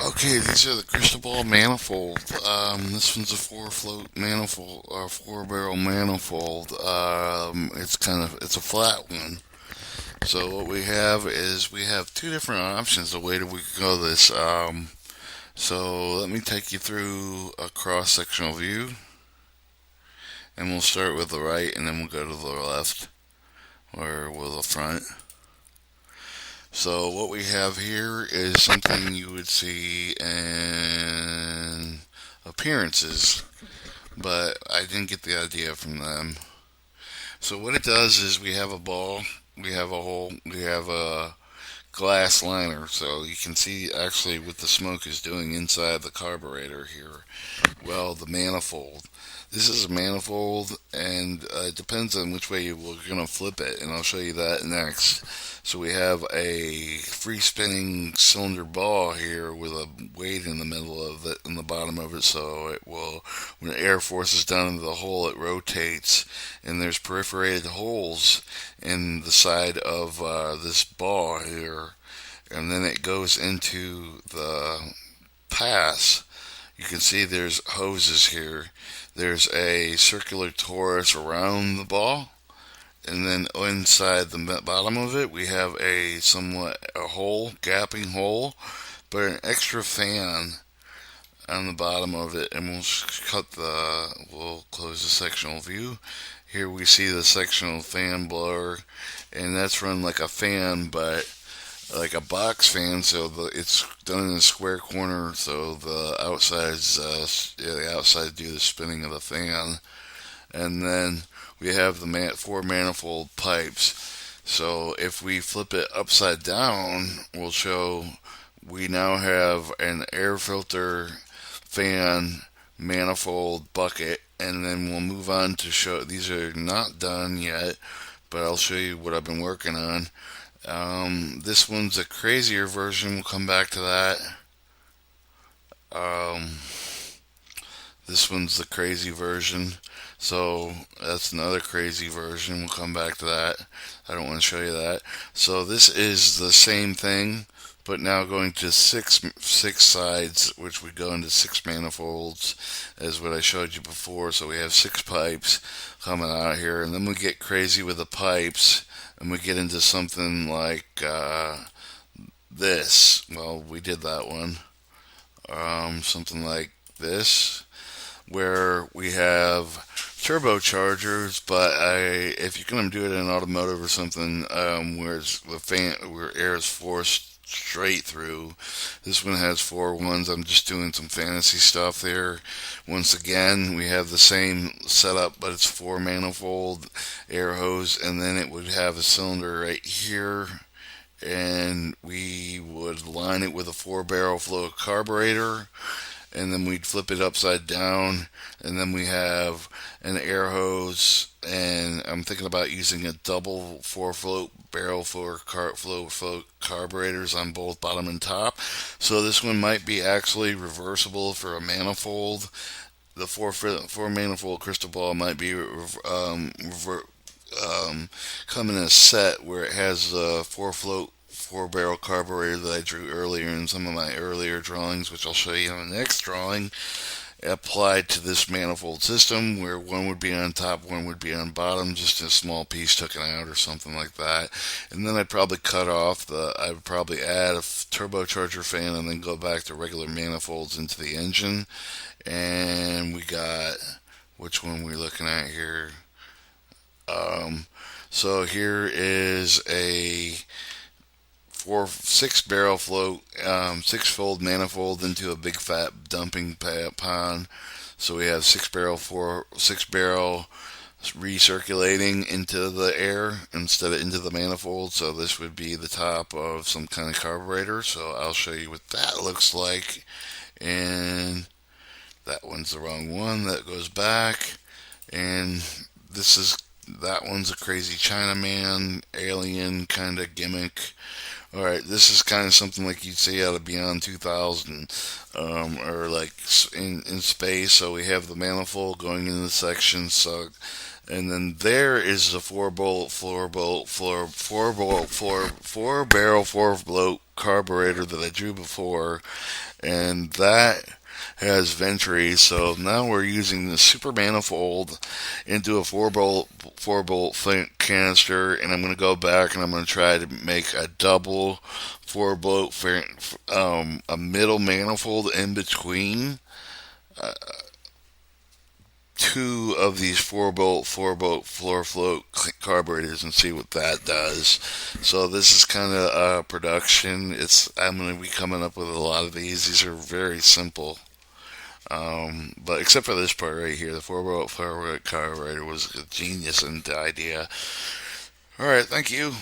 Okay, these are the crystal ball manifold. This one's a four float manifold or four barrel manifold. It's a flat one. So what we have is we have two different options the way that we can go this. So let me take you through a cross sectional view, and we'll start with the right, and then we'll go to the left or with the front. So what we have here is something you would see in appearances, but I didn't get the idea from them. So what it does is we have a ball, we have a hole, we have a glass liner, so you can see actually what the smoke is doing inside the carburetor here. Well, the manifold. This is a manifold, and it depends on which way we're going to flip it, and I'll show you that next. So we have a free spinning cylinder ball here with a weight in the middle of it, in the bottom of it, so it will, when the air forces down into the hole, it rotates, and there's perforated holes in the side of this ball here, and then it goes into the pass. You can see there's hoses here. There's a circular torus around the ball, and then inside the bottom of it, we have a hole, gapping hole, but an extra fan on the bottom of it. And we'll close the sectional view. Here we see the sectional fan blower, and that's run like a fan, but like a box fan, so it's done in a square corner, so the outside do the spinning of the fan, and then we have the four manifold pipes. So if we flip it upside down, we'll show we now have an air filter, fan, manifold, bucket, and then we'll move on to show. These are not done yet, but I'll show you what I've been working on. This one's a crazier version. We'll come back to that. Um, this one's the crazy version. So that's another crazy version. We'll come back to that. I don't want to show you that. So this is the same thing, but now going to six sides, which would go into six manifolds, as what I showed you before. So we have six pipes coming out here, and then we get crazy with the pipes, and we get into something like this. Well, we did that one. Something like this, where we have turbochargers, but if you're going to do it in automotive or something, where air is forced straight through, this one has four ones. I'm just doing some fantasy stuff there. Once again, we have the same setup, but it's four manifold air hose, and then it would have a cylinder right here, and we would line it with a four barrel flow carburetor, and then we'd flip it upside down, and then we have an air hose, and I'm thinking about using a double four float barrel flow carburetors on both bottom and top. So this one might be actually reversible for a manifold. The four manifold crystal ball might be come in a set where it has a four barrel carburetor that I drew earlier in some of my earlier drawings, which I'll show you in the next drawing, applied to this manifold system, where one would be on top, one would be on bottom, just a small piece taken out or something like that. And then I'd probably I would probably add a turbocharger fan, and then go back to regular manifolds into the engine. And we got, which one we looking at here? So here is a six barrel float, six fold manifold into a big fat dumping pond. So we have six barrel recirculating into the air instead of into the manifold. So this would be the top of some kind of carburetor. So I'll show you what that looks like. And that one's the wrong one. That goes back. And that one's a crazy Chinaman alien kind of gimmick. Alright, this is kind of something like you'd see out of Beyond 2000, or like in space. So we have the manifold going into the section, so And then there is the four barrel four blow carburetor that I drew before, and that has venturi. So now we're using the super manifold into a four bolt flint canister, and I'm going to go back and I'm going to try to make a double four bolt a middle manifold in between two of these four bolt floor float carburetors and see what that does. So this is kind of production. It's I'm going to be coming up with a lot of these. These are very simple. But except for this part right here, the four-bolt floor carburetor was a genius in the idea. All right, thank you.